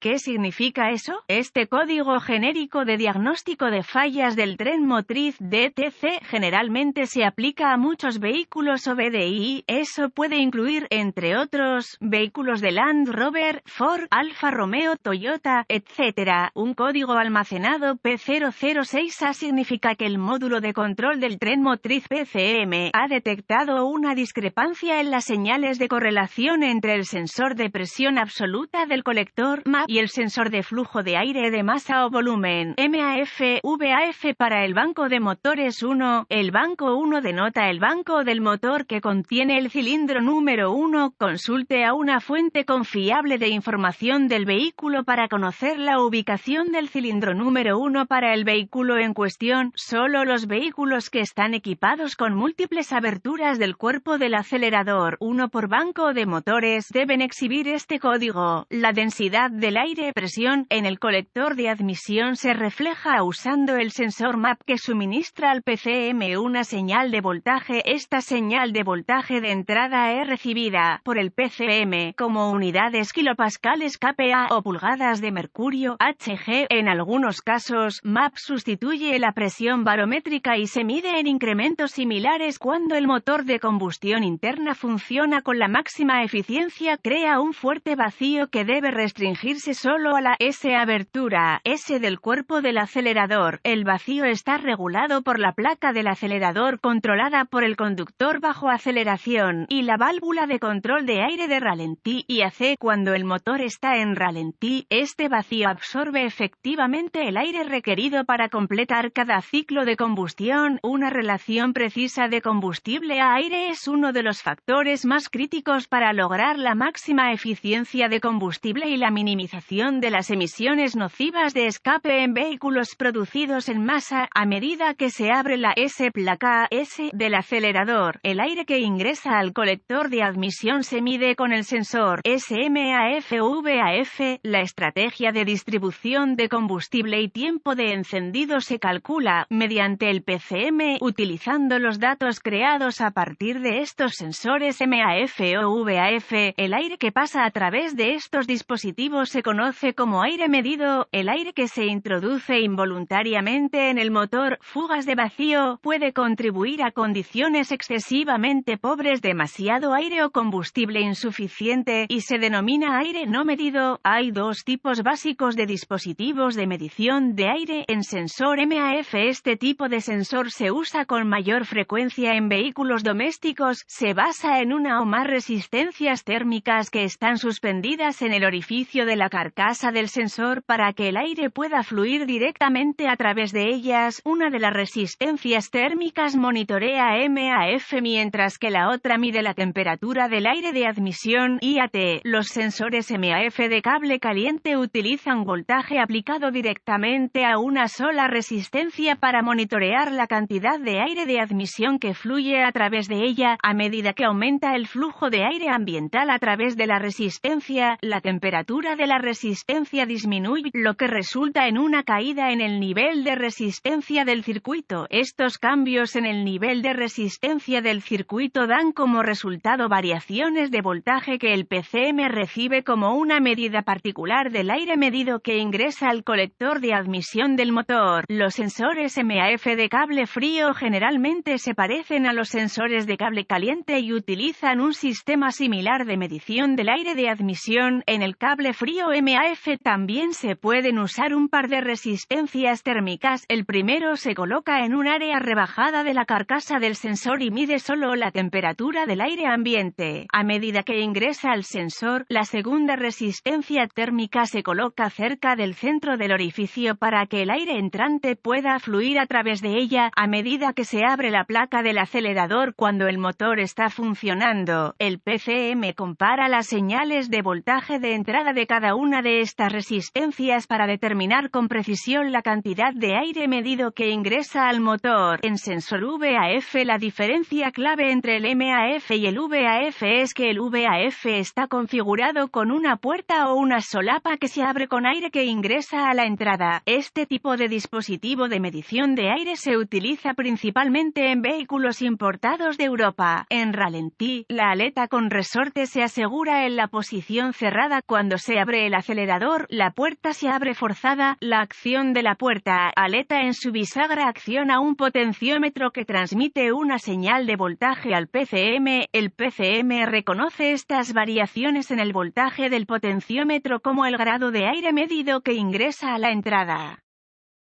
¿Qué significa eso? Este código genérico de diagnóstico de fallas del tren motriz DTC generalmente se aplica a muchos vehículos o VDI. Eso puede incluir, entre otros, vehículos de Land Rover, Ford, Alfa Romeo, Toyota, etc. Un código almacenado P006A significa que el módulo de control del tren motriz PCM ha detectado una discrepancia en las señales de correlación entre el sensor de presión absoluta del colector MAP y el sensor de flujo de aire de masa o volumen MAF/VAF para el banco de motores 1. El banco 1 denota el banco del motor que contiene el cilindro número 1. Consulte a una fuente confiable de información del vehículo para conocer la ubicación del cilindro número 1 para el vehículo en cuestión. Solo los vehículos que están equipados con múltiples aberturas del cuerpo del acelerador, uno por banco de motores, deben exhibir este código. La densidad del aire presión en el colector de admisión se refleja usando el sensor MAP que suministra al PCM una señal de voltaje. Esta señal de voltaje de entrada es recibida por el PCM como unidades kilopascales kPa o pulgadas de mercurio Hg. En algunos casos, MAP sustituye la presión barométrica y se mide en incrementos similares cuando el motor de combustión interna funciona con la máxima eficiencia. Crea un fuerte vacío que debe restringirse solo a la abertura S del cuerpo del acelerador. El vacío está regulado por la placa del acelerador controlada por el conductor bajo aceleración y la válvula de control de aire de ralentí y AC. Cuando el motor está en ralentí, este vacío absorbe efectivamente el aire requerido para completar cada ciclo de combustión. Una relación precisa de combustible a aire es uno de los factores más críticos para lograr la máxima eficiencia de combustible y la minimización de las emisiones nocivas de escape en vehículos producidos en masa. A medida que se abre la placa S del acelerador, el aire que ingresa al colector de admisión se mide con el sensor SMAF/VAF. La estrategia de distribución de combustible y tiempo de encendido se calcula mediante el PCM utilizando los datos creados a partir de estos sensores MAF o VAF. El aire que pasa a través de estos dispositivos se conoce como aire medido. El aire que se introduce involuntariamente en el motor, fugas de vacío, puede contribuir a condiciones excesivamente pobres, demasiado aire o combustible insuficiente, y se denomina aire no medido. Hay dos tipos básicos de dispositivos de medición de aire en sensor MAF. Este tipo de sensor se usa con mayor frecuencia en vehículos domésticos. Se basa en una o más resistencias térmicas que están suspendidas en el orificio de la carcasa del sensor para que el aire pueda fluir directamente a través de ellas. Una de las resistencias térmicas monitorea MAF mientras que la otra mide la temperatura del aire de admisión IAT. Los sensores MAF de cable caliente utilizan voltaje aplicado directamente a una sola resistencia para monitorear la cantidad de aire de admisión que fluye a través de ella. A medida que aumenta el flujo de aire ambiental a través de la resistencia, la temperatura de la resistencia disminuye, lo que resulta en una caída en el nivel de resistencia del circuito. Estos cambios en el nivel de resistencia del circuito dan como resultado variaciones de voltaje que el PCM recibe como una medida particular del aire medido que ingresa al colector de admisión del motor. Los sensores MAF de cable frío generalmente se parecen a los sensores de cable caliente y utilizan un sistema similar de medición del aire de admisión. En el cable frío MAF también se pueden usar un par de resistencias térmicas. El primero se coloca en un área rebajada de la carcasa del sensor y mide solo la temperatura del aire ambiente. A medida que ingresa al sensor, la segunda resistencia térmica se coloca cerca del centro del orificio para que el aire entrante pueda fluir a través de ella. A medida que se abre la placa del acelerador cuando el motor está funcionando, el PCM compara las señales de voltaje de entrada de cada una de estas resistencias para determinar con precisión la cantidad de aire medido que ingresa al motor. En sensor VAF, la diferencia clave entre el MAF y el VAF es que el VAF está configurado con una puerta o una solapa que se abre con aire que ingresa a la entrada. Este tipo de dispositivo de medición de aire se utiliza principalmente en vehículos importados de Europa. En ralentí, la aleta con resorte se asegura en la posición cerrada cuando se abre el el acelerador, la puerta se abre forzada, la acción de la puerta, aleta en su bisagra acciona un potenciómetro que transmite una señal de voltaje al PCM, el PCM reconoce estas variaciones en el voltaje del potenciómetro como el grado de aire medido que ingresa a la entrada.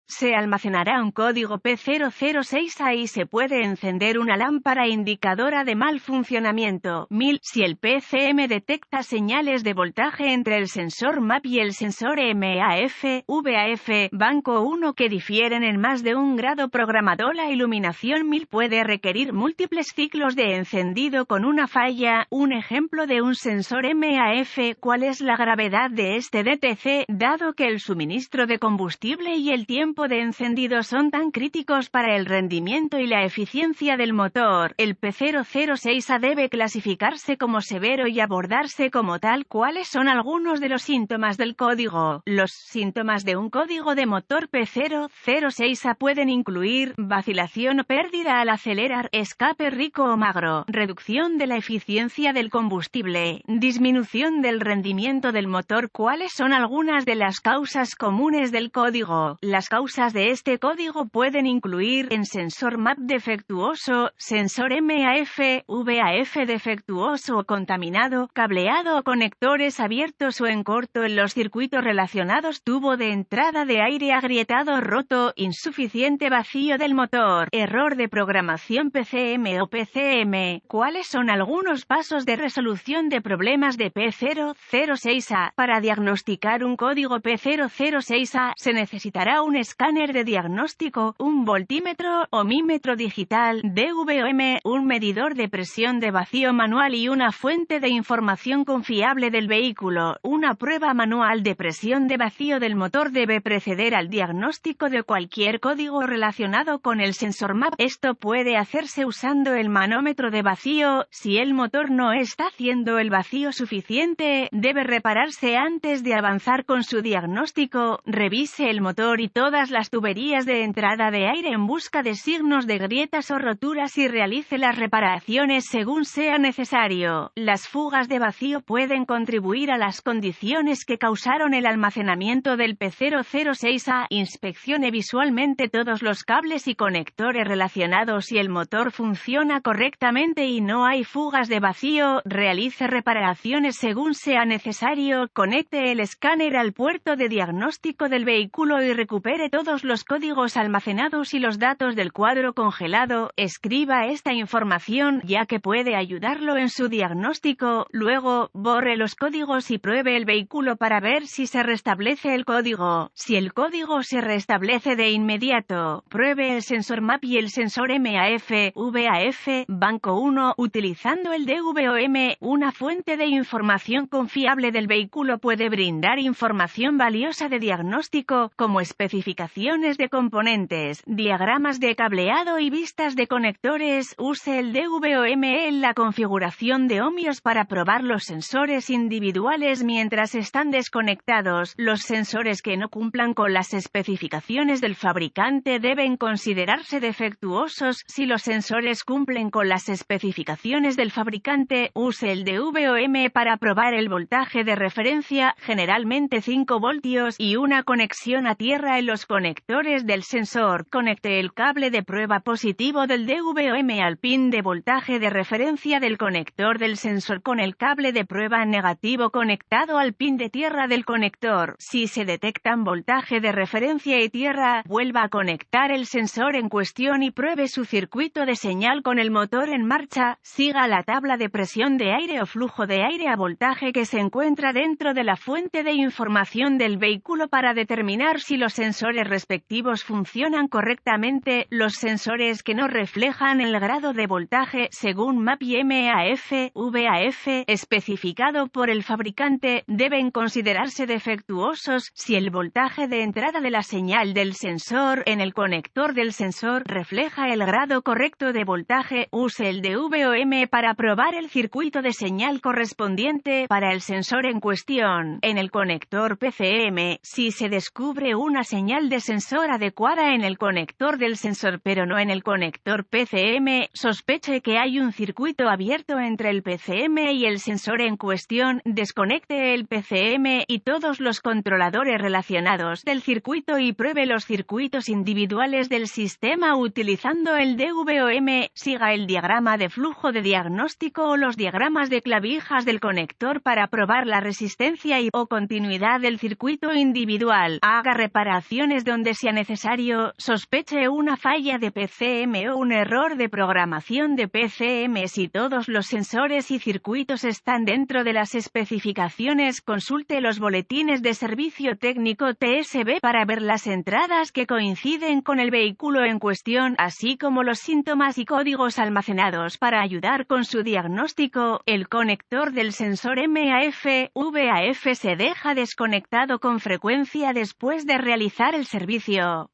Se almacenará un código P006A y se puede encender una lámpara indicadora de mal funcionamiento. 1000. Si el PCM detecta señales de voltaje entre el sensor MAP y el sensor MAF/VAF, banco 1 que difieren en más de un grado programado, la iluminación 1000 puede requerir múltiples ciclos de encendido con una falla. Un ejemplo de un sensor MAF. ¿Cuál es la gravedad de este DTC, dado que el suministro de combustible y el tiempo de encendido son tan críticos para el rendimiento y la eficiencia del motor? El P006A debe clasificarse como severo y abordarse como tal. ¿Cuáles son algunos de los síntomas del código? Los síntomas de un código de motor P006A pueden incluir vacilación o pérdida al acelerar, escape rico o magro, reducción de la eficiencia del combustible, disminución del rendimiento del motor. ¿Cuáles son algunas de las causas comunes del código? Las causas de este código pueden incluir en sensor MAP defectuoso, sensor MAF/VAF defectuoso o contaminado, cableado o conectores abiertos o en corto en los circuitos relacionados, tubo de entrada de aire agrietado o roto, insuficiente vacío del motor, error de programación PCM o PCM. ¿Cuáles son algunos pasos de resolución de problemas de P006A? Para diagnosticar un código P006A se necesitará un escáner de diagnóstico, un voltímetro, ohmímetro digital, DVOM, un medidor de presión de vacío manual y una fuente de información confiable del vehículo. Una prueba manual de presión de vacío del motor debe preceder al diagnóstico de cualquier código relacionado con el sensor MAP. Esto puede hacerse usando el manómetro de vacío. Si el motor no está haciendo el vacío suficiente, debe repararse antes de avanzar con su diagnóstico. Revise el motor y todas las tuberías de entrada de aire en busca de signos de grietas o roturas y realice las reparaciones según sea necesario. Las fugas de vacío pueden contribuir a las condiciones que causaron el almacenamiento del P006A. Inspeccione visualmente todos los cables y conectores relacionados. Si el motor funciona correctamente y no hay fugas de vacío, realice reparaciones según sea necesario. Conecte el escáner al puerto de diagnóstico del vehículo y recupere todos los códigos almacenados y los datos del cuadro congelado. Escriba esta información, ya que puede ayudarlo en su diagnóstico. Luego, borre los códigos y pruebe el vehículo para ver si se restablece el código. Si el código se restablece de inmediato, pruebe el sensor MAP y el sensor MAF/VAF. Banco 1. Utilizando el DVOM, una fuente de información confiable del vehículo puede brindar información valiosa de diagnóstico, como especificaciones de componentes, diagramas de cableado y vistas de conectores. Use el DVOM en la configuración de ohmios para probar los sensores individuales mientras están desconectados. Los sensores que no cumplan con las especificaciones del fabricante deben considerarse defectuosos. Si los sensores cumplen con las especificaciones del fabricante, use el DVOM para probar el voltaje de referencia, generalmente 5 voltios, y una conexión a tierra en los conectores del sensor. Conecte el cable de prueba positivo del DVOM al pin de voltaje de referencia del conector del sensor con el cable de prueba negativo conectado al pin de tierra del conector. Si se detectan voltaje de referencia y tierra, vuelva a conectar el sensor en cuestión y pruebe su circuito de señal con el motor en marcha. Siga la tabla de presión de aire o flujo de aire a voltaje que se encuentra dentro de la fuente de información del vehículo para determinar si los sensores respectivos funcionan correctamente. Los sensores que no reflejan el grado de voltaje según MAP y MAF/VAF especificado por el fabricante deben considerarse defectuosos. Si el voltaje de entrada de la señal del sensor en el conector del sensor refleja el grado correcto de voltaje, use el DVOM para probar el circuito de señal correspondiente para el sensor en cuestión. En el conector PCM, si se descubre una señal de sensor adecuada en el conector del sensor pero no en el conector PCM, sospeche que hay un circuito abierto entre el PCM y el sensor en cuestión, desconecte el PCM y todos los controladores relacionados del circuito y pruebe los circuitos individuales del sistema utilizando el DVOM, siga el diagrama de flujo de diagnóstico o los diagramas de clavijas del conector para probar la resistencia y o continuidad del circuito individual, haga reparaciones donde sea necesario, sospeche una falla de PCM o un error de programación de PCM. Si todos los sensores y circuitos están dentro de las especificaciones, consulte los boletines de servicio técnico TSB para ver las entradas que coinciden con el vehículo en cuestión, así como los síntomas y códigos almacenados para ayudar con su diagnóstico. El conector del sensor MAF/VAF se deja desconectado con frecuencia después de realizar el servicio.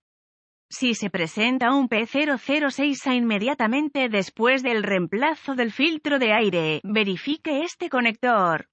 Si se presenta un P006 inmediatamente después del reemplazo del filtro de aire, verifique este conector.